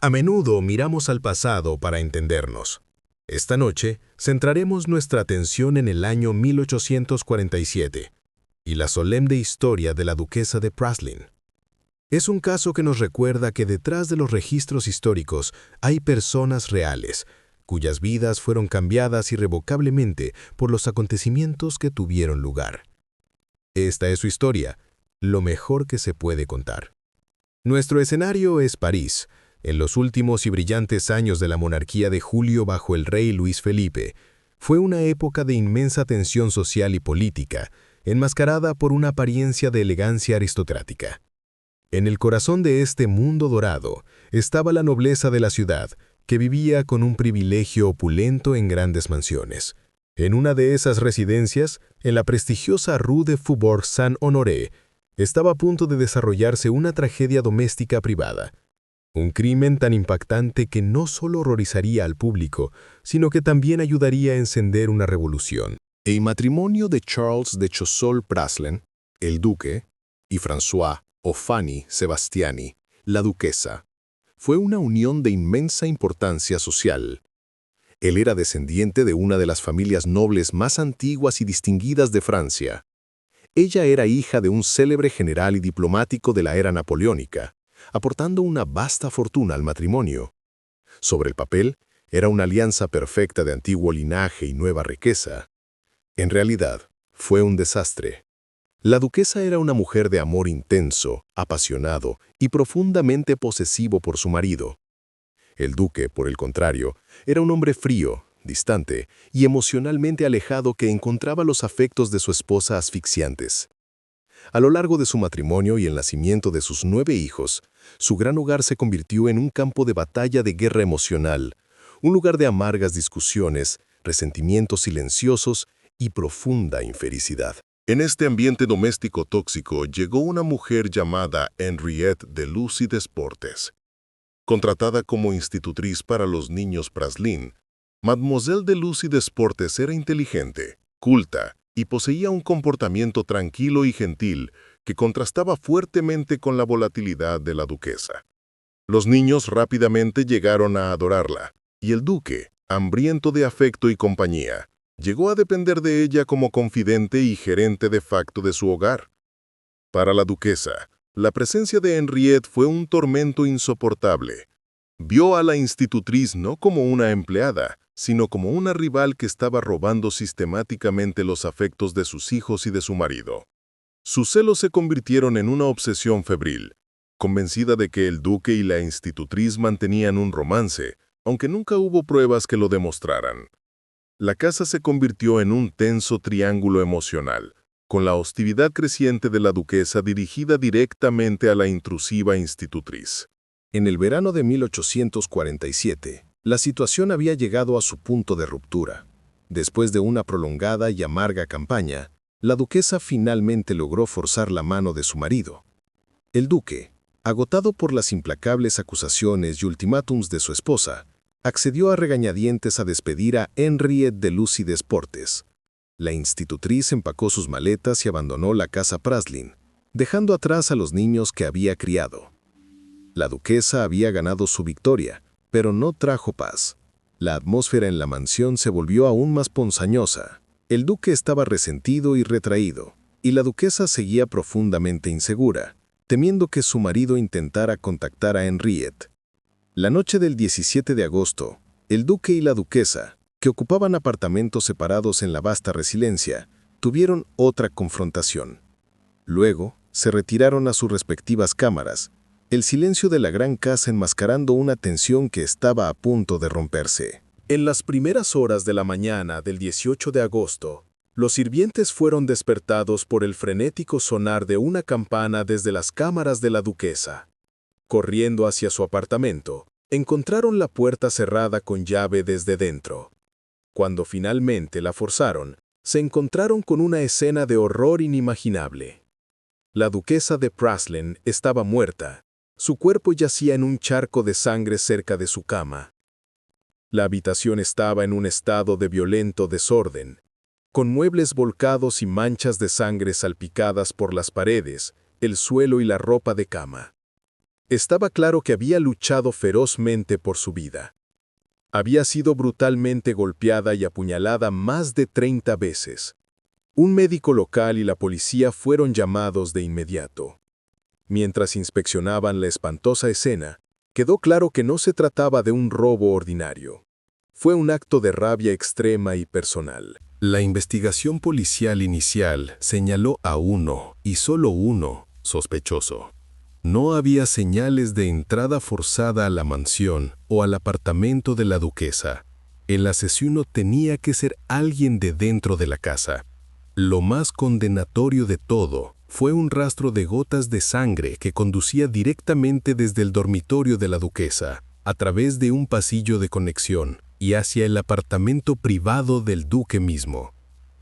A menudo miramos al pasado para entendernos. Esta noche centraremos nuestra atención en el año 1847 y la solemne historia de la duquesa de Praslin. Es un caso que nos recuerda que detrás de los registros históricos hay personas reales, cuyas vidas fueron cambiadas irrevocablemente por los acontecimientos que tuvieron lugar. Esta es su historia, lo mejor que se puede contar. Nuestro escenario es París, en los últimos y brillantes años de la monarquía de Julio bajo el rey Luis Felipe. Fue una época de inmensa tensión social y política, enmascarada por una apariencia de elegancia aristocrática. En el corazón de este mundo dorado estaba la nobleza de la ciudad, que vivía con un privilegio opulento en grandes mansiones. En una de esas residencias, en la prestigiosa Rue de Faubourg Saint-Honoré, estaba a punto de desarrollarse una tragedia doméstica privada. Un crimen tan impactante que no solo horrorizaría al público, sino que también ayudaría a encender una revolución. El matrimonio de Charles de Choiseul-Praslin, el duque, y François o Fanny Sebastiani, la duquesa, fue una unión de inmensa importancia social. Él era descendiente de una de las familias nobles más antiguas y distinguidas de Francia. Ella era hija de un célebre general y diplomático de la era napoleónica, aportando una vasta fortuna al matrimonio. Sobre el papel, era una alianza perfecta de antiguo linaje y nueva riqueza. En realidad, fue un desastre. La duquesa era una mujer de amor intenso, apasionado y profundamente posesivo por su marido. El duque, por el contrario, era un hombre frío, distante y emocionalmente alejado que encontraba los afectos de su esposa asfixiantes. A lo largo de su matrimonio y el nacimiento de sus 9 hijos, su gran hogar se convirtió en un campo de batalla de guerra emocional, un lugar de amargas discusiones, resentimientos silenciosos y profunda infelicidad. En este ambiente doméstico tóxico llegó una mujer llamada Henriette de Lucy Desportes. Contratada como institutriz para los niños Praslin, Mademoiselle de Lucy Desportes era inteligente, culta y poseía un comportamiento tranquilo y gentil que contrastaba fuertemente con la volatilidad de la duquesa. Los niños rápidamente llegaron a adorarla, y el duque, hambriento de afecto y compañía, llegó a depender de ella como confidente y gerente de facto de su hogar. Para la duquesa, la presencia de Henriette fue un tormento insoportable. Vio a la institutriz no como una empleada, sino como una rival que estaba robando sistemáticamente los afectos de sus hijos y de su marido. Sus celos se convirtieron en una obsesión febril, convencida de que el duque y la institutriz mantenían un romance, aunque nunca hubo pruebas que lo demostraran. La casa se convirtió en un tenso triángulo emocional, con la hostilidad creciente de la duquesa dirigida directamente a la intrusiva institutriz. En el verano de 1847, la situación había llegado a su punto de ruptura. Después de una prolongada y amarga campaña, la duquesa finalmente logró forzar la mano de su marido. El duque, agotado por las implacables acusaciones y ultimátums de su esposa, accedió a regañadientes a despedir a Henriette de Lucy Desportes. La institutriz empacó sus maletas y abandonó la casa Praslin, dejando atrás a los niños que había criado. La duquesa había ganado su victoria, pero no trajo paz. La atmósfera en la mansión se volvió aún más ponzoñosa. El duque estaba resentido y retraído, y la duquesa seguía profundamente insegura, temiendo que su marido intentara contactar a Henriette. La noche del 17 de agosto, el duque y la duquesa, que ocupaban apartamentos separados en la vasta residencia, tuvieron otra confrontación. Luego, se retiraron a sus respectivas cámaras, el silencio de la gran casa enmascarando una tensión que estaba a punto de romperse. En las primeras horas de la mañana del 18 de agosto, los sirvientes fueron despertados por el frenético sonar de una campana desde las cámaras de la duquesa. Corriendo hacia su apartamento, encontraron la puerta cerrada con llave desde dentro. Cuando finalmente la forzaron, se encontraron con una escena de horror inimaginable. La duquesa de Praslin estaba muerta. Su cuerpo yacía en un charco de sangre cerca de su cama. La habitación estaba en un estado de violento desorden, con muebles volcados y manchas de sangre salpicadas por las paredes, el suelo y la ropa de cama. Estaba claro que había luchado ferozmente por su vida. Había sido brutalmente golpeada y apuñalada más de 30 veces. Un médico local y la policía fueron llamados de inmediato. Mientras inspeccionaban la espantosa escena, quedó claro que no se trataba de un robo ordinario. Fue un acto de rabia extrema y personal. La investigación policial inicial señaló a uno, y solo uno, sospechoso. No había señales de entrada forzada a la mansión o al apartamento de la duquesa. El asesino tenía que ser alguien de dentro de la casa. Lo más condenatorio de todo fue un rastro de gotas de sangre que conducía directamente desde el dormitorio de la duquesa, a través de un pasillo de conexión, y hacia el apartamento privado del duque mismo.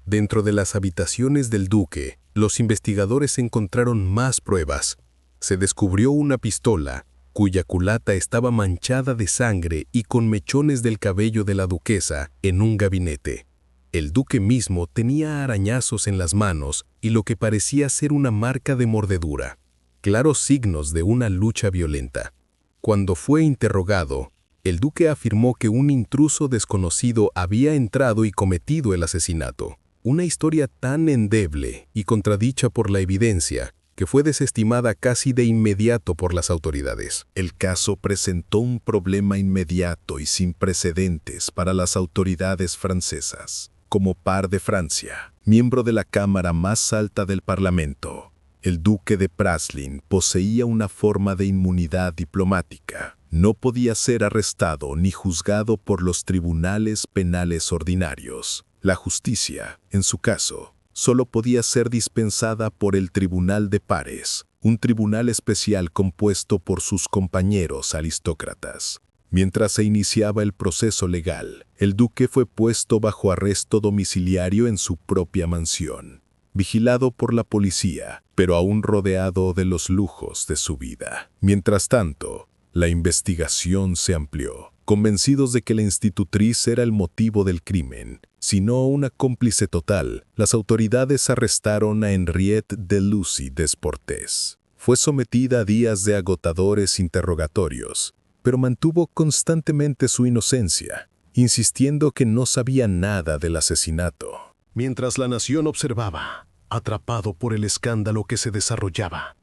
Dentro de las habitaciones del duque, los investigadores encontraron más pruebas. Se descubrió una pistola, cuya culata estaba manchada de sangre y con mechones del cabello de la duquesa en un gabinete. El duque mismo tenía arañazos en las manos y lo que parecía ser una marca de mordedura, claros signos de una lucha violenta. Cuando fue interrogado, el duque afirmó que un intruso desconocido había entrado y cometido el asesinato. Una historia tan endeble y contradicha por la evidencia que fue desestimada casi de inmediato por las autoridades. El caso presentó un problema inmediato y sin precedentes para las autoridades francesas. Como par de Francia, miembro de la Cámara más alta del Parlamento, el duque de Praslin poseía una forma de inmunidad diplomática. No podía ser arrestado ni juzgado por los tribunales penales ordinarios. La justicia, en su caso, solo podía ser dispensada por el Tribunal de Pares, un tribunal especial compuesto por sus compañeros aristócratas. Mientras se iniciaba el proceso legal, el duque fue puesto bajo arresto domiciliario en su propia mansión, vigilado por la policía, pero aún rodeado de los lujos de su vida. Mientras tanto, la investigación se amplió. Convencidos de que la institutriz era el motivo del crimen, sino una cómplice total, las autoridades arrestaron a Henriette de Lucy Desportes. Fue sometida a días de agotadores interrogatorios, pero mantuvo constantemente su inocencia, insistiendo que no sabía nada del asesinato. Mientras la nación observaba, atrapado por el escándalo que se desarrollaba,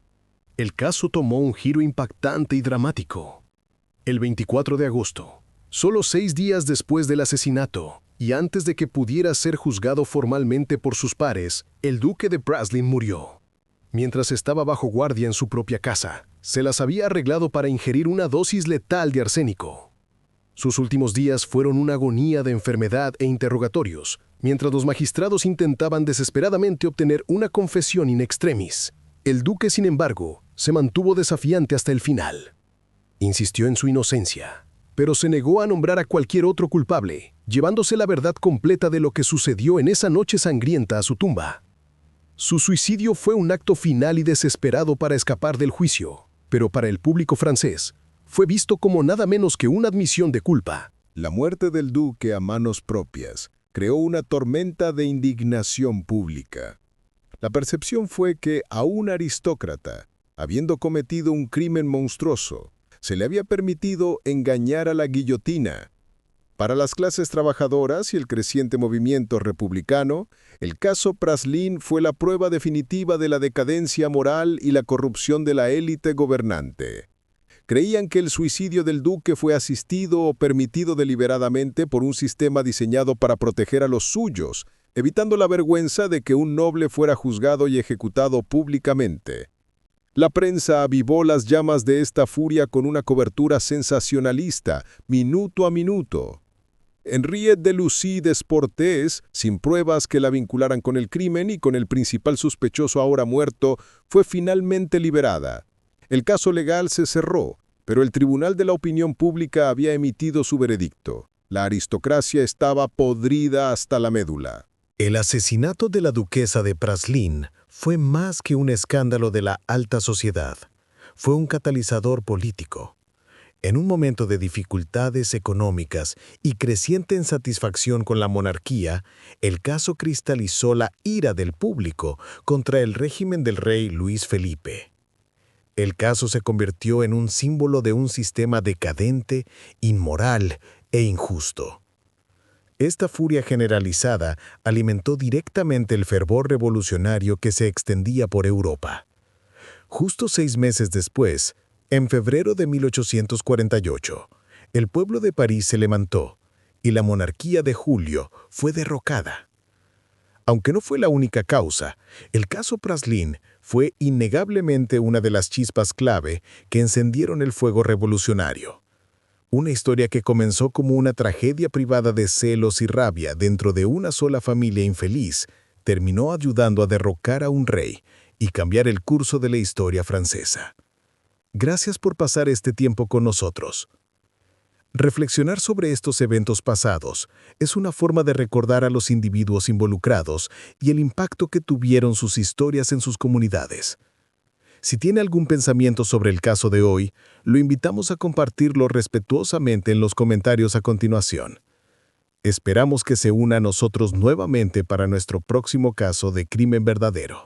el caso tomó un giro impactante y dramático. El 24 de agosto, solo 6 días después del asesinato, y antes de que pudiera ser juzgado formalmente por sus pares, el duque de Praslin murió. Mientras estaba bajo guardia en su propia casa, se las había arreglado para ingerir una dosis letal de arsénico. Sus últimos días fueron una agonía de enfermedad e interrogatorios, mientras los magistrados intentaban desesperadamente obtener una confesión in extremis. El duque, sin embargo, se mantuvo desafiante hasta el final. Insistió en su inocencia, pero se negó a nombrar a cualquier otro culpable, llevándose la verdad completa de lo que sucedió en esa noche sangrienta a su tumba. Su suicidio fue un acto final y desesperado para escapar del juicio, pero para el público francés fue visto como nada menos que una admisión de culpa. La muerte del duque a manos propias creó una tormenta de indignación pública. La percepción fue que a un aristócrata, habiendo cometido un crimen monstruoso, se le había permitido engañar a la guillotina. Para las clases trabajadoras y el creciente movimiento republicano, el caso Praslin fue la prueba definitiva de la decadencia moral y la corrupción de la élite gobernante. Creían que el suicidio del duque fue asistido o permitido deliberadamente por un sistema diseñado para proteger a los suyos, evitando la vergüenza de que un noble fuera juzgado y ejecutado públicamente. La prensa avivó las llamas de esta furia con una cobertura sensacionalista, minuto a minuto. Henriette de Lucy Desportes, sin pruebas que la vincularan con el crimen y con el principal sospechoso ahora muerto, fue finalmente liberada. El caso legal se cerró, pero el Tribunal de la Opinión Pública había emitido su veredicto. La aristocracia estaba podrida hasta la médula. El asesinato de la duquesa de Praslin fue más que un escándalo de la alta sociedad. Fue un catalizador político. En un momento de dificultades económicas y creciente insatisfacción con la monarquía, el caso cristalizó la ira del público contra el régimen del rey Luis Felipe. El caso se convirtió en un símbolo de un sistema decadente, inmoral e injusto. Esta furia generalizada alimentó directamente el fervor revolucionario que se extendía por Europa. Justo 6 meses después, en febrero de 1848, el pueblo de París se levantó y la monarquía de Julio fue derrocada. Aunque no fue la única causa, el caso Praslin fue innegablemente una de las chispas clave que encendieron el fuego revolucionario. Una historia que comenzó como una tragedia privada de celos y rabia dentro de una sola familia infeliz, terminó ayudando a derrocar a un rey y cambiar el curso de la historia francesa. Gracias por pasar este tiempo con nosotros. Reflexionar sobre estos eventos pasados es una forma de recordar a los individuos involucrados y el impacto que tuvieron sus historias en sus comunidades. Si tiene algún pensamiento sobre el caso de hoy, lo invitamos a compartirlo respetuosamente en los comentarios a continuación. Esperamos que se una a nosotros nuevamente para nuestro próximo caso de crimen verdadero.